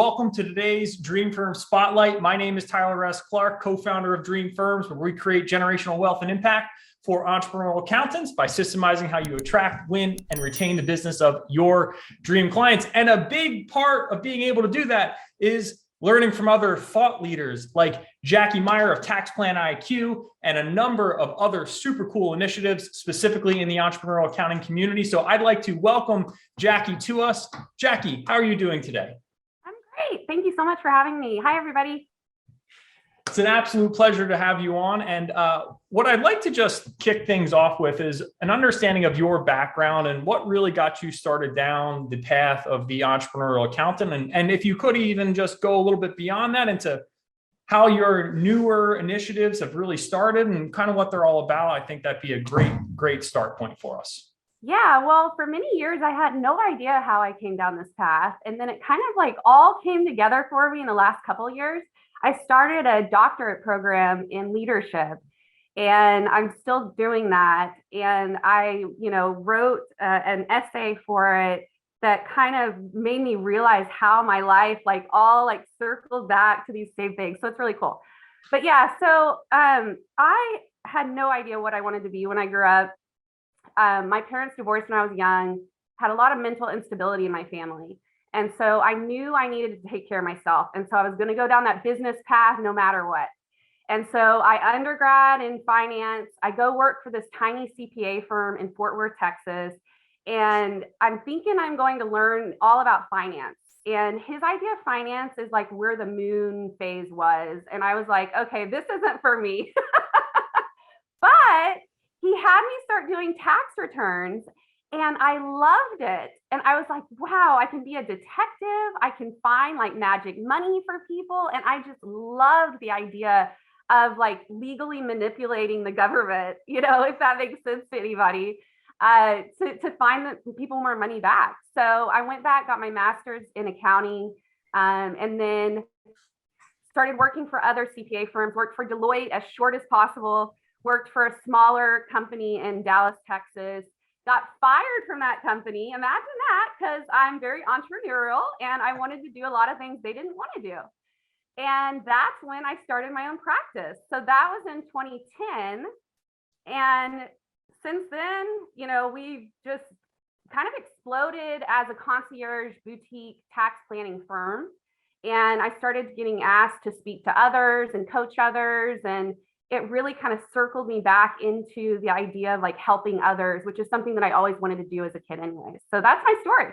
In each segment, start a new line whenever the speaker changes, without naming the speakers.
Welcome to today's Dream Firm Spotlight. My name is Tyler S. Clark, co-founder of Dream Firms, where we create generational wealth and impact for entrepreneurial accountants by systemizing how you attract, win, and retain the business of your dream clients. And a big part of being able to do that is learning from other thought leaders like Meyer of Tax Plan IQ and a number of other super cool initiatives, specifically in the entrepreneurial accounting community. So I'd like to welcome Jackie to us. Jackie, how are you doing today?
I'm great. Thank you so much for having me. Hi, everybody.
It's an absolute pleasure to have you on. And what I'd like to just kick things off with is an understanding of your background and what really got you started down the path of the entrepreneurial accountant. And if you could even just go a little bit beyond that into how your newer initiatives have really started and kind of what they're all about, I think that'd be a great start point for us.
Yeah, well, for many years, I had no idea how I came down this path. And then it kind of like all came together for me in the last couple of years. I started a doctorate program in leadership, and I'm still doing that. And I, wrote an essay for it that kind of made me realize how my life all circled back to these same things. So it's really cool. But yeah, so I had no idea what I wanted to be when I grew up. My parents divorced when I was young, had a lot of mental instability in my family. And so I knew I needed to take care of myself. And so I was going to go down that business path no matter what. And so I undergrad in finance. I go work for this tiny CPA firm in Fort Worth, Texas. And I'm thinking I'm going to learn all about finance. And his idea of finance is like where the moon phase was. And I was like, okay, this isn't for me. But he had me start doing tax returns. And I loved it. And I was like, wow, I can be a detective. I can find magic money for people. And I just loved the idea of legally manipulating the government, if that makes sense to anybody, to find the people more money back. So I went back, got my master's in accounting, and then started working for other CPA firms, worked for Deloitte as short as possible, worked for a smaller company in Dallas, Texas. Got fired from that company. Imagine that, because I'm very entrepreneurial and I wanted to do a lot of things they didn't want to do. And that's when I started my own practice. So that was in 2010. And since then, we've just kind of exploded as a concierge boutique tax planning firm. And I started getting asked to speak to others and coach others. And it really kind of circled me back into the idea of helping others, which is something that I always wanted to do as a kid anyway. So that's my story.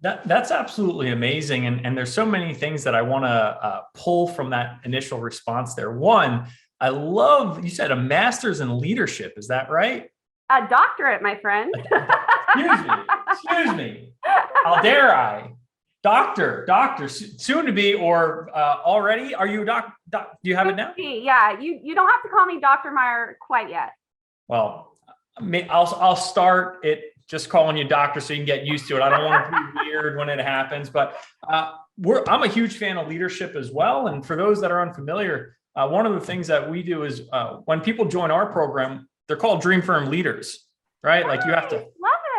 That's absolutely amazing. And there's so many things that I want to pull from that initial response there. One, I love, you said a master's in leadership. Is that right?
A doctorate, my friend.
Excuse me. How dare I? Doctor, soon to be, or already? Are you a doc? Do you have it now?
Yeah, you don't have to call me Dr. Meyer quite yet.
Well, I'll start it just calling you doctor so you can get used to it. I don't want to be weird when it happens, but I'm a huge fan of leadership as well. And for those that are unfamiliar, one of the things that we do is when people join our program, they're called Dream Firm leaders, right? Like you have to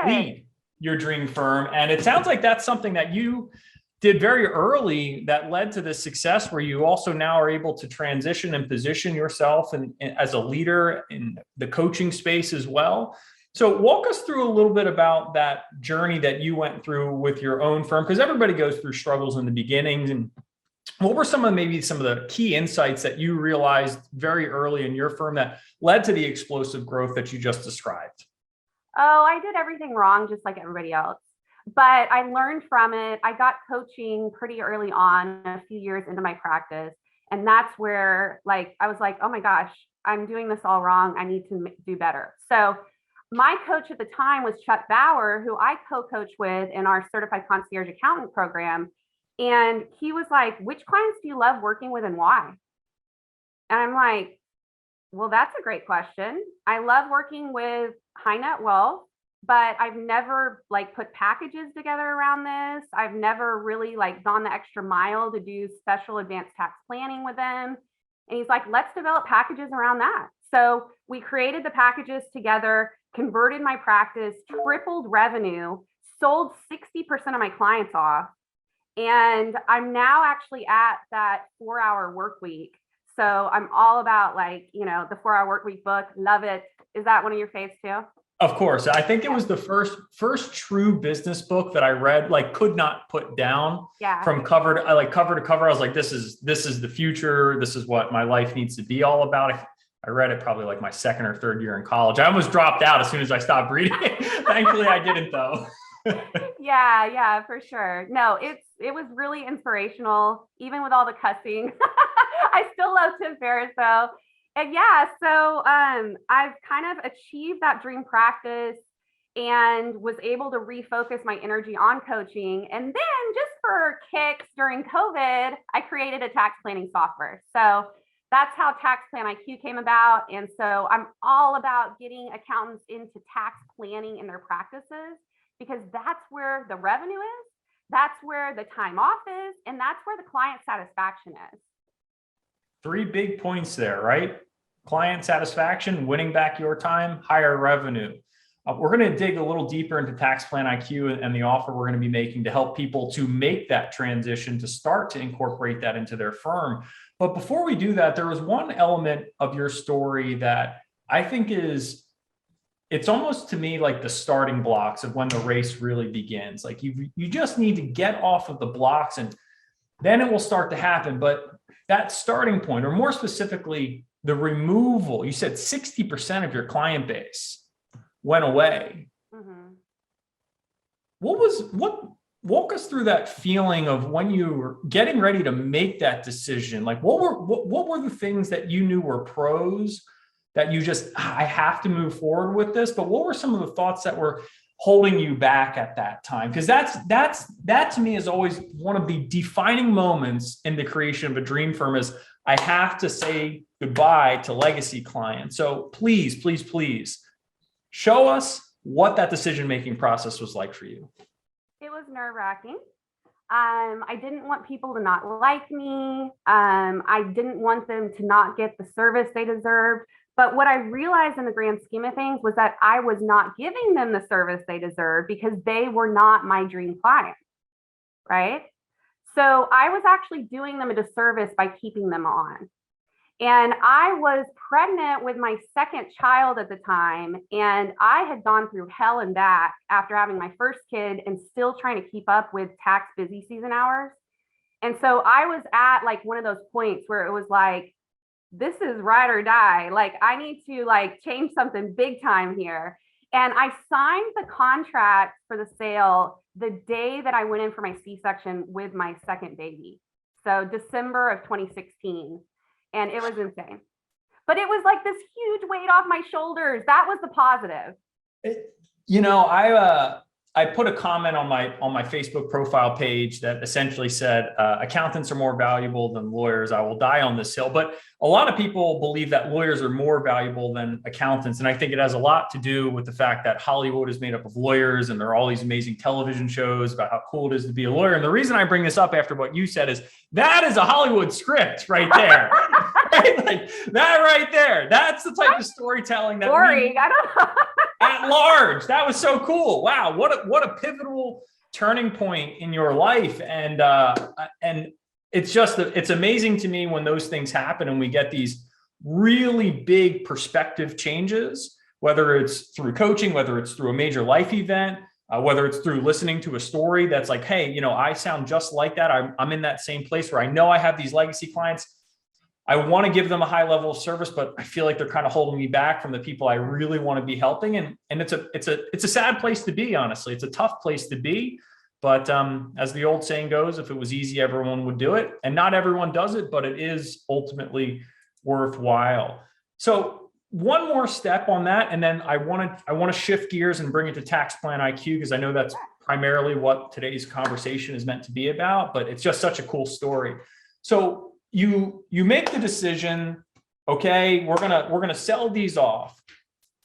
lead your dream firm. And it sounds like that's something that you did very early that led to this success where you also now are able to transition and position yourself as a leader in the coaching space as well. So walk us through a little bit about that journey that you went through with your own firm, because everybody goes through struggles in the beginnings. And what were some of the key insights that you realized very early in your firm that led to the explosive growth that you just described?
Oh, I did everything wrong, just like everybody else. But I learned from it. I got coaching pretty early on, a few years into my practice. And that's where I was like, oh my gosh, I'm doing this all wrong. I need to do better. So my coach at the time was Chuck Bauer, who I co-coach with in our certified concierge accountant program. And he was like, which clients do you love working with and why? And I'm like, well, that's a great question. I love working with high net wealth, but I've never put packages together around this. I've never really gone the extra mile to do special advanced tax planning with them. And he's like, let's develop packages around that. So we created the packages together, converted my practice, tripled revenue, sold 60% of my clients off. And I'm now actually at that 4-hour work week. So I'm all about like, the 4-hour work week book. Love it. Is that one of your faves too?
Of course. I think it was the first true business book that I read, like could not put down
Yeah.
from cover to cover. I was like, this is the future. This is what my life needs to be all about. I read it probably like my second or third year in college. I almost dropped out as soon as I stopped reading it. Thankfully, I didn't though.
Yeah, for sure. No, it was really inspirational, even with all the cussing. I still love Tim Ferriss though. And yeah, so I've kind of achieved that dream practice and was able to refocus my energy on coaching. And then just for kicks during COVID, I created a tax planning software. So that's how Tax Plan IQ came about. And so I'm all about getting accountants into tax planning in their practices because that's where the revenue is, that's where the time off is, and that's where the client satisfaction is.
Three big points there, right? Client satisfaction, winning back your time, higher revenue. We're going to dig a little deeper into Tax Plan IQ and the offer we're going to be making to help people to make that transition, to start to incorporate that into their firm. But before we do that, there was one element of your story that I think it's almost to me like the starting blocks of when the race really begins. Like you just need to get off of the blocks and then it will start to happen. But that starting point, or more specifically, the removal, you said 60% of your client base went away.
Mm-hmm.
Walk us through that feeling of when you were getting ready to make that decision. Like what were the things that you knew were pros that you just, I have to move forward with this, but what were some of the thoughts that were holding you back at that time? Because that to me is always one of the defining moments in the creation of a dream firm is I have to say goodbye to legacy clients. So please show us what that decision-making process was like for you.
It was nerve-wracking. I didn't want people to not like me. I didn't want them to not get the service they deserved. But what I realized in the grand scheme of things was that I was not giving them the service they deserved because they were not my dream clients, right? So I was actually doing them a disservice by keeping them on. And I was pregnant with my second child at the time. And I had gone through hell and back after having my first kid and still trying to keep up with tax busy season hours. And so I was at like one of those points where it was like, this is ride or die. Like I need to like change something big time here. And I signed the contract for the sale the day that I went in for my C-section with my second baby. So December of 2016. And it was insane. But it was like this huge weight off my shoulders. That was the positive.
I put a comment on my Facebook profile page that essentially said, accountants are more valuable than lawyers. I will die on this hill. But a lot of people believe that lawyers are more valuable than accountants. And I think it has a lot to do with the fact that Hollywood is made up of lawyers and there are all these amazing television shows about how cool it is to be a lawyer. And the reason I bring this up after what you said is that is a Hollywood script right there. Right? Like that right there. That's the type of storytelling that
boring. I don't know.
At large. That was so cool. Wow. What a pivotal turning point in your life. And it's amazing to me when those things happen and we get these really big perspective changes, whether it's through coaching, whether it's through a major life event, whether it's through listening to a story that's like, hey, I sound just like that. I'm in that same place where I know I have these legacy clients. I want to give them a high level of service, but I feel like they're kind of holding me back from the people I really want to be helping. And it's a sad place to be, honestly. It's a tough place to be. But as the old saying goes, if it was easy, everyone would do it. And not everyone does it, but it is ultimately worthwhile. So one more step on that. And then I want to shift gears and bring it to Tax Plan IQ, because I know that's primarily what today's conversation is meant to be about, but it's just such a cool story. So you make the decision, okay, we're gonna sell these off.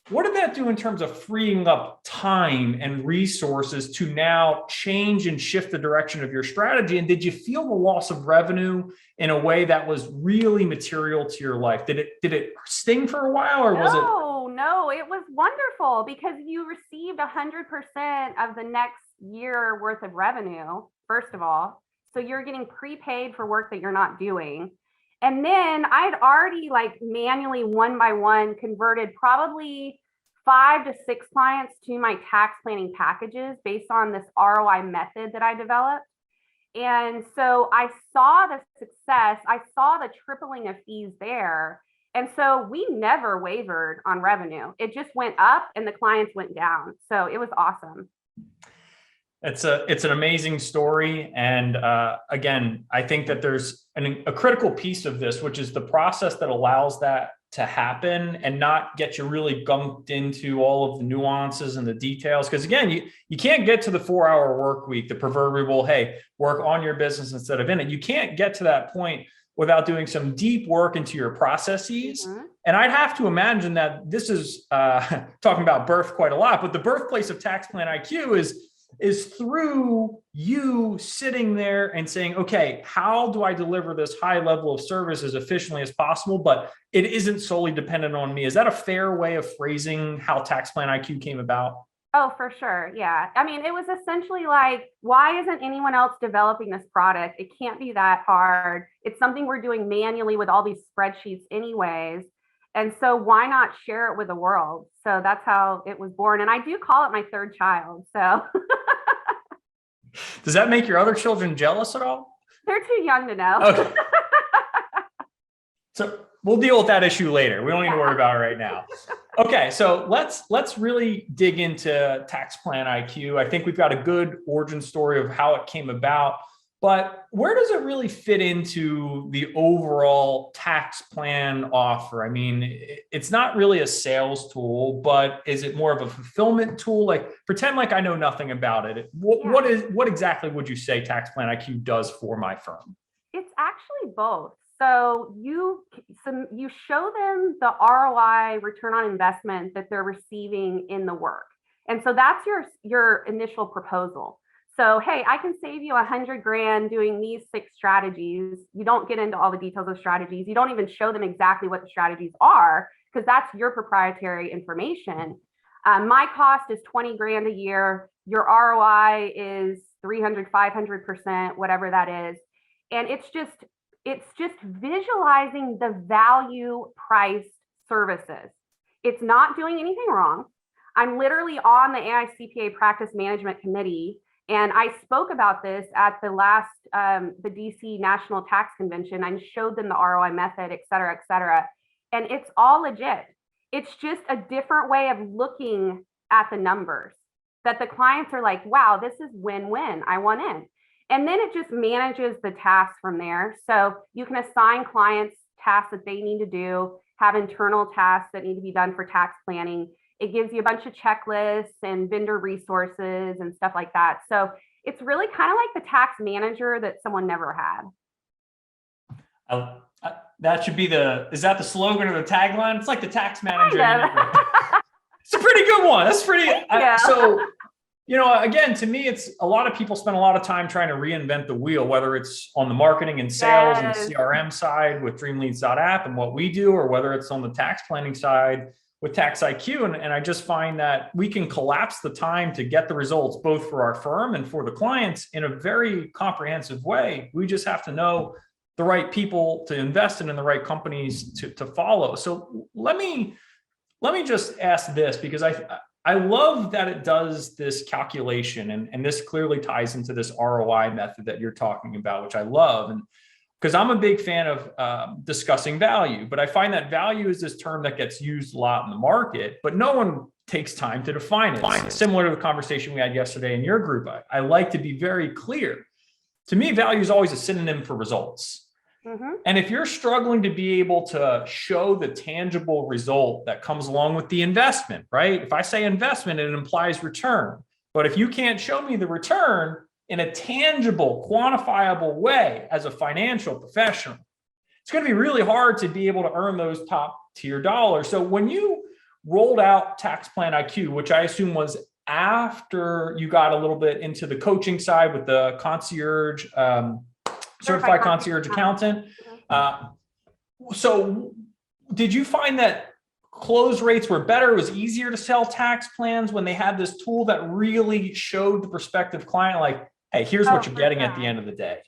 What did that do in terms of freeing up time and resources to now change and shift the direction of your strategy? And did you feel the loss of revenue in a way that was really material to your life? Did it sting for a while, or was it?
No, it was wonderful because you received 100% of the next year worth of revenue, first of all. So you're getting prepaid for work that you're not doing. And then I'd already like manually one by one converted probably 5 to 6 clients to my tax planning packages based on this ROI method that I developed. And so I saw the success, I saw the tripling of fees there. And so we never wavered on revenue. It just went up and the clients went down. So it was awesome.
It's an amazing story. And again, I think that there's a critical piece of this, which is the process that allows that to happen and not get you really gunked into all of the nuances and the details. Because again, you can't get to the 4-hour work week, the proverbial, hey, work on your business instead of in it. You can't get to that point without doing some deep work into your processes. Mm-hmm. And I'd have to imagine that this is talking about birth quite a lot, but the birthplace of Tax Plan IQ is through you sitting there and saying, okay, how do I deliver this high level of service as efficiently as possible? But it isn't solely dependent on me. Is that a fair way of phrasing how Tax Plan IQ came about?
Oh, for sure. Yeah. I mean, it was essentially like, why isn't anyone else developing this product? It can't be that hard. It's something we're doing manually with all these spreadsheets anyways. And so why not share it with the world? So that's how it was born. And I do call it my third child. So
does that make your other children jealous at all?
They're too young to know.
Okay. So we'll deal with that issue later. We don't need to worry about it right now. Okay, so let's really dig into Tax Plan IQ. I think we've got a good origin story of how it came about, but where does it really fit into the overall tax plan offer? I mean, it's not really a sales tool, but is it more of a fulfillment tool? Like, pretend like I know nothing about it. What exactly would you say Tax Plan IQ does for my firm?
It's actually both. So you show them the ROI, return on investment, that they're receiving in the work. And so that's your initial proposal. So, hey, I can save you $100,000 doing these 6 strategies. You don't get into all the details of strategies. You don't even show them exactly what the strategies are, because that's your proprietary information. My cost is $20,000 a year. Your ROI is 300, 500%, whatever that is. And it's just visualizing the value priced services. It's not doing anything wrong. I'm literally on the AI CPA practice management committee, and I spoke about this at the last, the DC National Tax Convention. I showed them the ROI method, et cetera, et cetera. And it's all legit. It's just a different way of looking at the numbers that the clients are like, wow, this is win-win. I want in. And then it just manages the tasks from there. So you can assign clients tasks that they need to do, have internal tasks that need to be done for tax planning. It gives you a bunch of checklists and vendor resources and stuff like that. So it's really kind of like the tax manager that someone never had.
That should be is that the slogan or the tagline? It's like the tax manager. It's a pretty good one. That's pretty, so, again, to me, it's a lot of people spend a lot of time trying to reinvent the wheel, whether it's on the marketing and sales and the CRM side with dreamleads.app and what we do, or whether it's on the tax planning side with Tax IQ. And I just find that we can collapse the time to get the results, both for our firm and for the clients, in a very comprehensive way. We just have to know the right people to invest in and the right companies to follow. So let me just ask this, because I love that it does this calculation, and this clearly ties into this ROI method that you're talking about, which I love. And because I'm a big fan of discussing value, but I find that value is this term that gets used a lot in the market, but no one takes time to define it. It's similar to the conversation we had yesterday in your group. I like to be very clear. To me, value is always a synonym for results. Mm-hmm. And if you're struggling to be able to show the tangible result that comes along with the investment, right? If I say investment, it implies return. But if you can't show me the return in a tangible, quantifiable way as a financial professional, it's going to be really hard to be able to earn those top tier dollars. So when you rolled out Tax Plan IQ, which I assume was after you got a little bit into the coaching side with the concierge, certified concierge accountant. So did you find that close rates were better? It was easier to sell tax plans when they had this tool that really showed the prospective client, like, hey, here's what you're getting at the end of the day?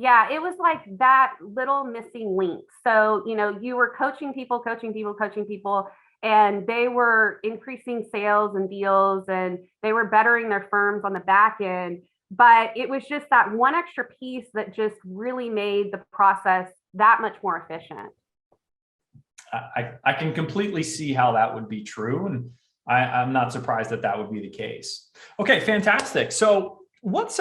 Yeah, it was like that little missing link. So, you were coaching people, coaching people, coaching people, and they were increasing sales and deals and they were bettering their firms on the back end. But it was just that one extra piece that just really made the process that much more efficient.
I can completely see how that would be true. And I'm not surprised that that would be the case. Okay, fantastic. So what's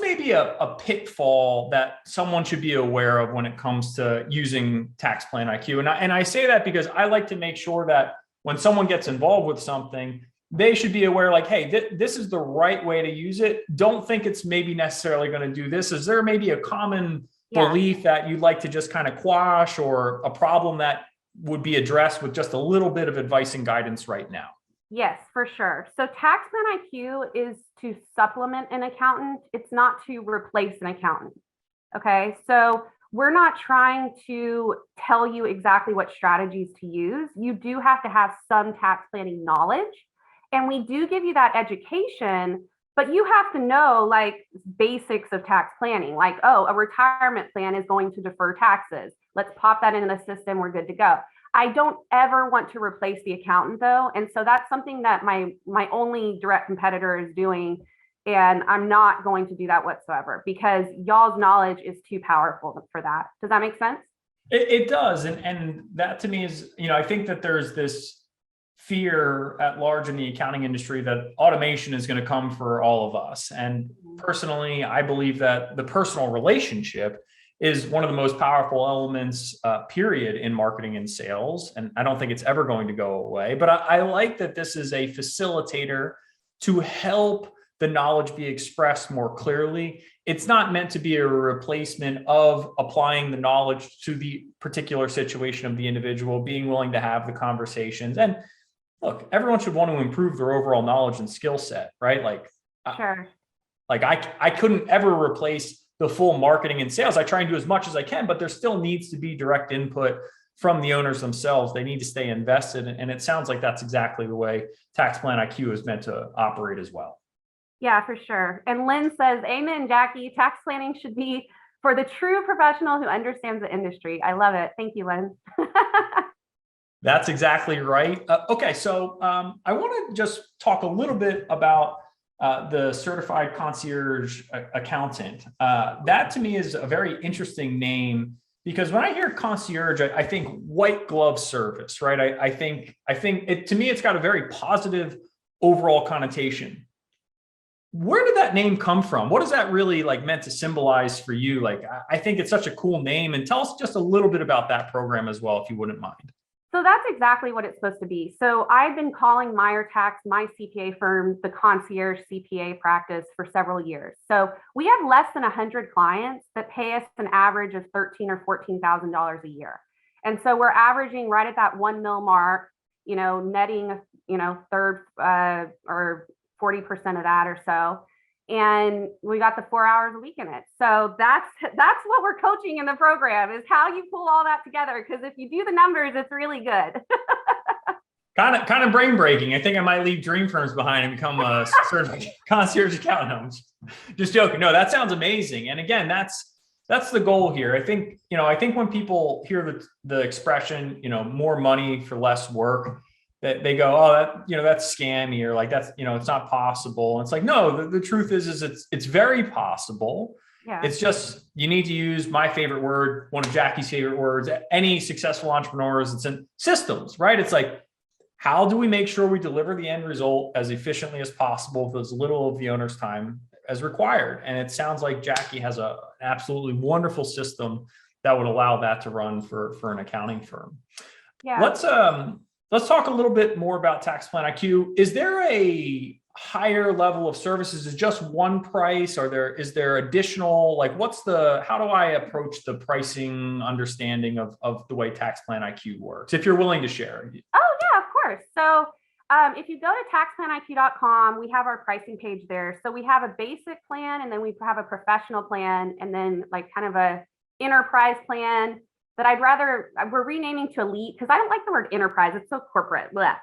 maybe a pitfall that someone should be aware of when it comes to using Tax Plan IQ? And I say that because I like to make sure that when someone gets involved with something, they should be aware like, hey, this is the right way to use it. Don't think it's maybe necessarily going to do this. Is there maybe a common belief that you'd like to just kind of quash, or a problem that would be addressed with just a little bit of advice and guidance right now?
Yes, for sure. So tax plan IQ is to supplement an accountant. It's not to replace an accountant. Okay. So we're not trying to tell you exactly what strategies to use. You do have to have some tax planning knowledge. And we do give you that education, but you have to know like basics of tax planning, like, oh, a retirement plan is going to defer taxes. Let's pop that into the system. We're good to go. I don't ever want to replace the accountant though. And so that's something that my only direct competitor is doing. And I'm not going to do that whatsoever because y'all's knowledge is too powerful for that. Does that make sense?
It does. And that to me is, I think that there's this fear at large in the accounting industry that automation is going to come for all of us. And personally, I believe that the personal relationship is one of the most powerful elements, period, in marketing and sales. And I don't think it's ever going to go away. But I like that this is a facilitator to help the knowledge be expressed more clearly. It's not meant to be a replacement of applying the knowledge to the particular situation of the individual, being willing to have the conversations. And look, everyone should want to improve their overall knowledge and skill set, right? Like,
Sure.
I couldn't ever replace the full marketing and sales. I try and do as much as I can, but there still needs to be direct input from the owners themselves. They need to stay invested. And it sounds like that's exactly the way Tax Plan IQ is meant to operate as well.
Yeah, for sure. And Lynn says, amen, Jackie. Tax planning should be for the true professional who understands the industry. I love it. Thank you, Lynn.
That's exactly right. Okay, so I want to just talk a little bit about the certified concierge accountant. That to me is a very interesting name because when I hear concierge, I think white glove service, right? I think it, to me, it's got a very positive overall connotation. Where did that name come from? What is that really like meant to symbolize for you? Like, I think it's such a cool name, and tell us just a little bit about that program as well, if you wouldn't mind.
So that's exactly what it's supposed to be. So I've been calling Meyer Tax, my CPA firm, the concierge CPA practice for several years. So we have less than 100 clients that pay us an average of $13,000 or $14,000 a year. And so we're averaging right at that 1 mil mark, netting, third or 40% of that or so. And we got the 4 hours a week in it. So that's what we're coaching in the program is how you pull all that together. Because if you do the numbers, it's really good.
Kind of brain breaking. I think I might leave dream firms behind and become a certified concierge accountant. Just joking. No, that sounds amazing. And again, that's the goal here. I think when people hear the expression, more money for less work, that they go, oh, that's scammy, or like that's, it's not possible. And it's like, no, the truth is it's very possible.
Yeah.
It's just, you need to use my favorite word, one of Jackie's favorite words, any successful entrepreneurs, it's in systems, right? It's like, how do we make sure we deliver the end result as efficiently as possible with as little of the owner's time as required? And it sounds like Jackie has an absolutely wonderful system that would allow that to run for an accounting firm.
Yeah.
Let's talk a little bit more about Tax Plan IQ. Is there a higher level of services? Is just one price? Is there additional, like how do I approach the pricing understanding of the way Tax Plan IQ works? If you're willing to share.
Oh yeah, of course. So if you go to taxplaniq.com, we have our pricing page there. So we have a basic plan, and then we have a professional plan, and then like kind of a enterprise plan that we're renaming to elite because I don't like the word enterprise. It's so corporate. But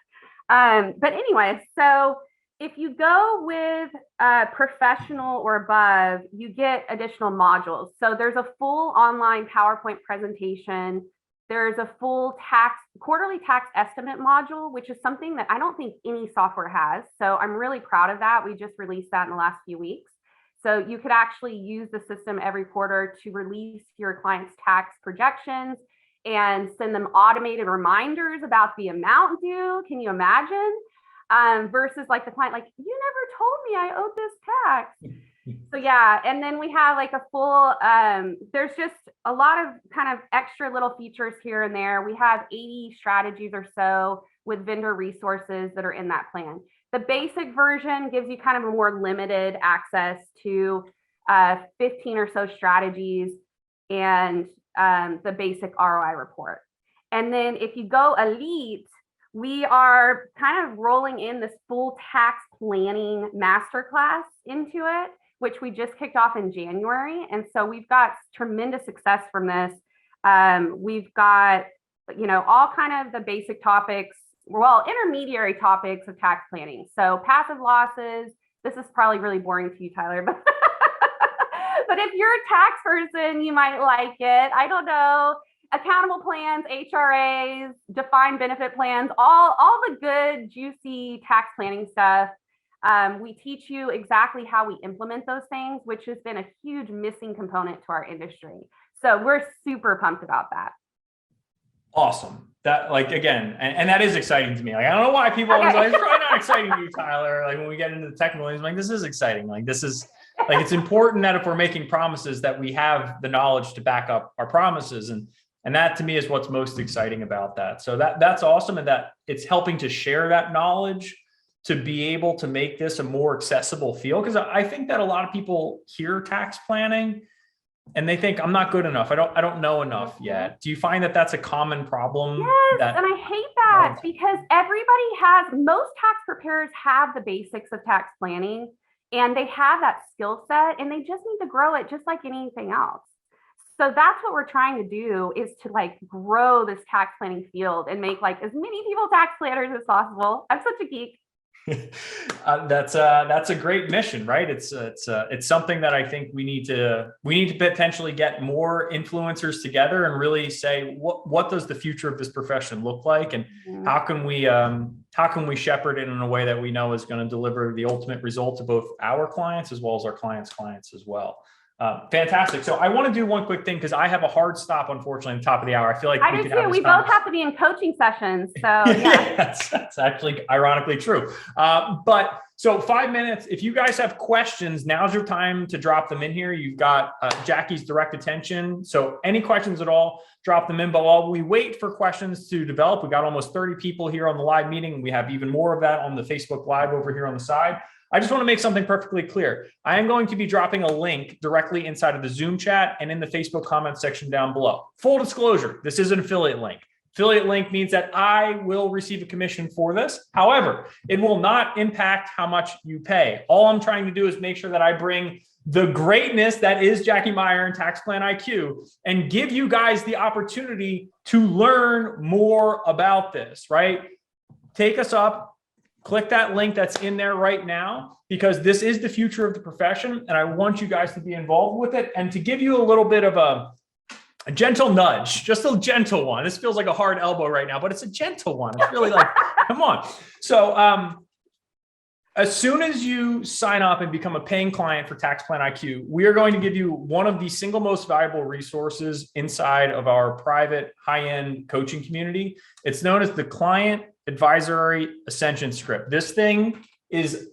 anyway, so If you go with professional or above, you get additional modules. So there's a full online PowerPoint presentation. There's a full quarterly tax estimate module, which is something that I don't think any software has. So I'm really proud of that. We just released that in the last few weeks. So you could actually use the system every quarter to release your client's tax projections and send them automated reminders about the amount due. Can you imagine? Versus like the client, like, you never told me I owed this tax. So yeah, and then we have like a full, there's just a lot of kind of extra little features here and there. We have 80 strategies or so with vendor resources that are in that plan. The basic version gives you kind of a more limited access to 15 or so strategies and the basic ROI report. And then if you go elite, we are kind of rolling in this full tax planning masterclass into it, which we just kicked off in January. And so we've got tremendous success from this. We've got, all kind of the basic topics, well, intermediary topics of tax planning. So passive losses, this is probably really boring to you, Tyler, but but if you're a tax person, you might like it. I don't know. Accountable plans, HRAs, defined benefit plans, all the good, juicy tax planning stuff. We teach you exactly how we implement those things, which has been a huge missing component to our industry. So we're super pumped about that.
Awesome. That, like, again, and that is exciting to me. Like, I don't know why people always like, it's probably not exciting to you, Tyler. Like when we get into the technical things, like, this is exciting. Like, this is like, it's important that if we're making promises that we have the knowledge to back up our promises. And that to me is what's most exciting about that. So that's awesome. And that it's helping to share that knowledge to be able to make this a more accessible field. Because I think that a lot of people hear tax planning and they think I'm not good enough. I don't know enough yet. Do you find that that's a common problem?
Yes, and I hate that because most tax preparers have the basics of tax planning and they have that skill set and they just need to grow it just like anything else. So that's what we're trying to do, is to like grow this tax planning field and make like as many people tax planners as possible. I'm such a geek.
That's a great mission, right? It's something that I think we need to potentially get more influencers together and really say, what does the future of this profession look like? And how can we shepherd it in a way that we know is going to deliver the ultimate result to both our clients as well as our clients' clients as well. Fantastic. So I want to do one quick thing because I have a hard stop, unfortunately, at the top of the hour. I feel like we could have this
both have to be in coaching sessions. So yeah,
that's actually ironically true. But so 5 minutes, if you guys have questions, now's your time to drop them in here. You've got Jackie's direct attention. So any questions at all, drop them in. But while we wait for questions to develop, we got almost 30 people here on the live meeting. We have even more of that on the Facebook Live over here on the side. I just want to make something perfectly clear. I am going to be dropping a link directly inside of the Zoom chat and in the Facebook comment section down below. Full disclosure, this is an affiliate link. Affiliate link means that I will receive a commission for this. However, it will not impact how much you pay. All I'm trying to do is make sure that I bring the greatness that is Jackie Meyer and Tax Plan IQ and give you guys the opportunity to learn more about this, right? Take us up. Click that link that's in there right now, because this is the future of the profession. And I want you guys to be involved with it and to give you a little bit of a gentle nudge, just a gentle one. This feels like a hard elbow right now, but it's a gentle one. It's really like, come on. So as soon as you sign up and become a paying client for Tax Plan IQ, we are going to give you one of the single most valuable resources inside of our private high-end coaching community. It's known as the Client Advisory Ascension Script. This thing is,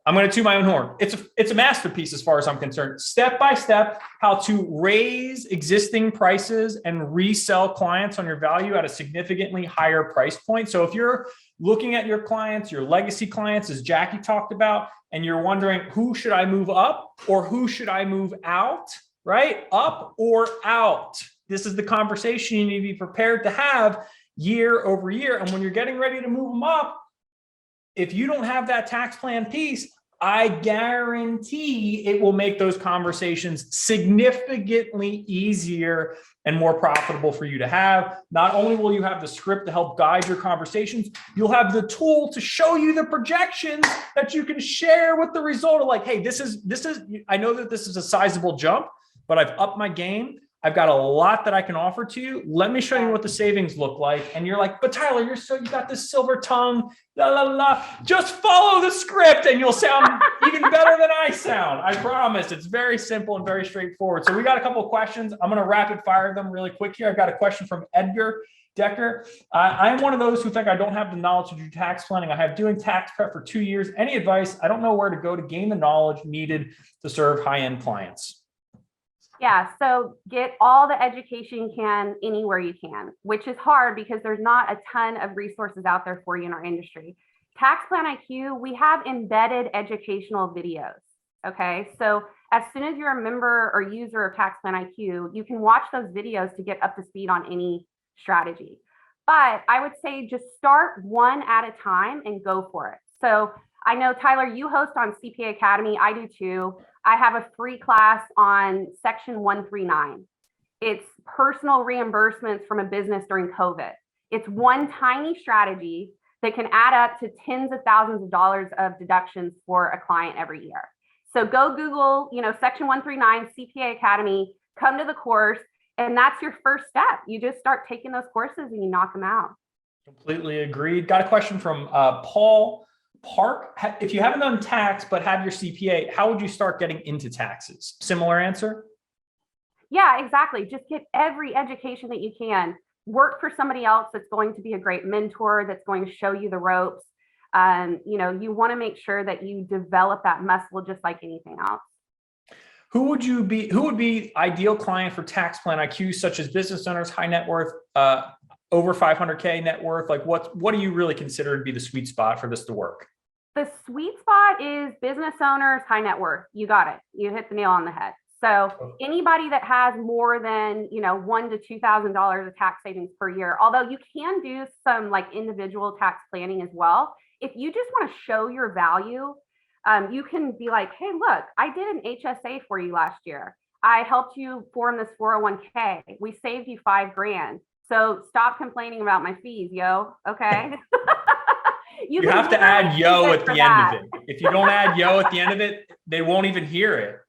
I'm going to toot my own horn. It's a masterpiece as far as I'm concerned. Step by step, how to raise existing prices and resell clients on your value at a significantly higher price point. So if you're looking at your clients, your legacy clients, as Jackie talked about, and you're wondering, who should I move up or who should I move out, right? Up or out. This is the conversation you need to be prepared to have year over year. And when you're getting ready to move them up, if you don't have that tax plan piece, I guarantee it will make those conversations significantly easier and more profitable for you to have. Not only will you have the script to help guide your conversations, you'll have the tool to show you the projections that you can share with the result of like, hey, this is, I know that this is a sizable jump, but I've upped my game. I've got a lot that I can offer to you. Let me show you what the savings look like. And you're like, but Tyler, you got this silver tongue, la, la, la. Just follow the script and you'll sound even better than I sound. I promise. It's very simple and very straightforward. So we got a couple of questions. I'm going to rapid fire them really quick here. I've got a question from Edgar Decker. I'm one of those who think I don't have the knowledge to do tax planning. I have doing tax prep for 2 years. Any advice? I don't know where to go to gain the knowledge needed to serve high-end clients.
Yeah, so get all the education you can anywhere you can, which is hard because there's not a ton of resources out there for you in our industry. Tax Plan IQ, we have embedded educational videos. Okay, so as soon as you're a member or user of Tax Plan IQ, you can watch those videos to get up to speed on any strategy. But I would say just start one at a time and go for it. So I know, Tyler, you host on CPA Academy. I do too. I have a free class on Section 139. It's personal reimbursements from a business during COVID. It's one tiny strategy that can add up to tens of thousands of dollars of deductions for a client every year. So go Google, Section 139 CPA Academy, come to the course, and that's your first step. You just start taking those courses and you knock them out.
Completely agreed. Got a question from Paul Park. If you haven't done tax but have your CPA, how would you start getting into taxes? Similar answer?
Yeah, exactly. Just get every education that you can. Work for somebody else that's going to be a great mentor, that's going to show you the ropes. You want to make sure that you develop that muscle just like anything else.
Who would be ideal client for Tax Plan IQ, such as business owners, high net worth, over 500K net worth? Like what do you really consider to be the sweet spot for this to work?
The sweet spot is business owners, high net worth. You got it. You hit the nail on the head. So anybody that has more than, $1,000 to $2,000 of tax savings per year, although you can do some like individual tax planning as well. If you just want to show your value, you can be like, hey, look, I did an HSA for you last year. I helped you form this 401k. We saved you $5,000. So stop complaining about my fees, yo. Okay.
You have to add yo at the end of it. If you don't add yo at the end of it, they won't even hear it.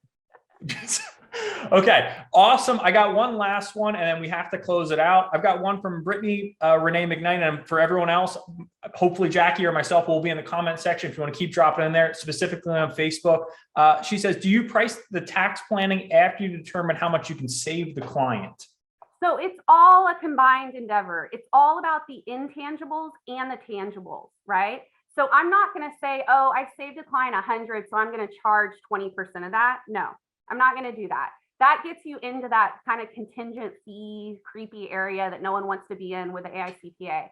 Okay, awesome. I got one last one and then we have to close it out. I've got one from Brittany Renee McKnight, and for everyone else, hopefully Jackie or myself will be in the comment section if you want to keep dropping in there, specifically on Facebook. She says, do you price the tax planning after you determine how much you can save the client?
So it's all a combined endeavor. It's all about the intangibles and the tangibles, right? So I'm not going to say, oh, I saved a client 100, so I'm going to charge 20% of that. No, I'm not going to do that. That gets you into that kind of contingent fee, creepy area that no one wants to be in with the AICPA.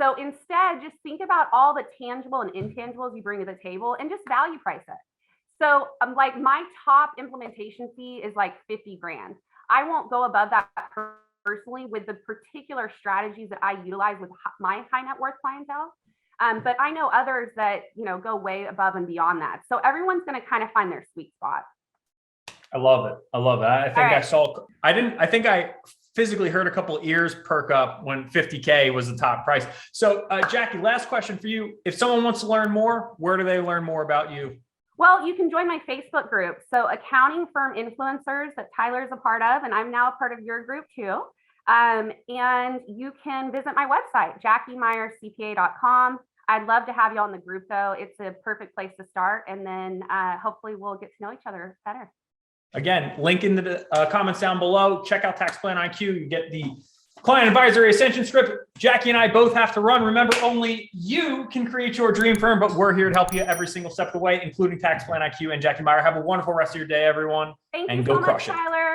So instead, just think about all the tangible and intangibles you bring to the table and just value price it. So like my top implementation fee is like 50 grand. I won't go above that personally with the particular strategies that I utilize with my high net worth clientele. But I know others that, go way above and beyond that. So everyone's going to kind of find their sweet spot.
I love it. I think I physically heard a couple of ears perk up when 50K was the top price. So Jackie, last question for you. If someone wants to learn more, where do they learn more about you?
Well, you can join my Facebook group. So accounting firm influencers that Tyler's a part of, and I'm now a part of your group too. And you can visit my website, JackieMeyerCPA.com. I'd love to have you on the group though. It's a perfect place to start. And then hopefully we'll get to know each other better.
Again, link in the comments down below. Check out Tax Plan IQ. You get the client advisory ascension script. Jackie and I both have to run. Remember, only you can create your dream firm, but we're here to help you every single step of the way, including Tax Plan IQ. And Jackie Meyer, have a wonderful rest of your day, everyone.
Thank
and
you
go
so
crush
much,
it.
Tyler.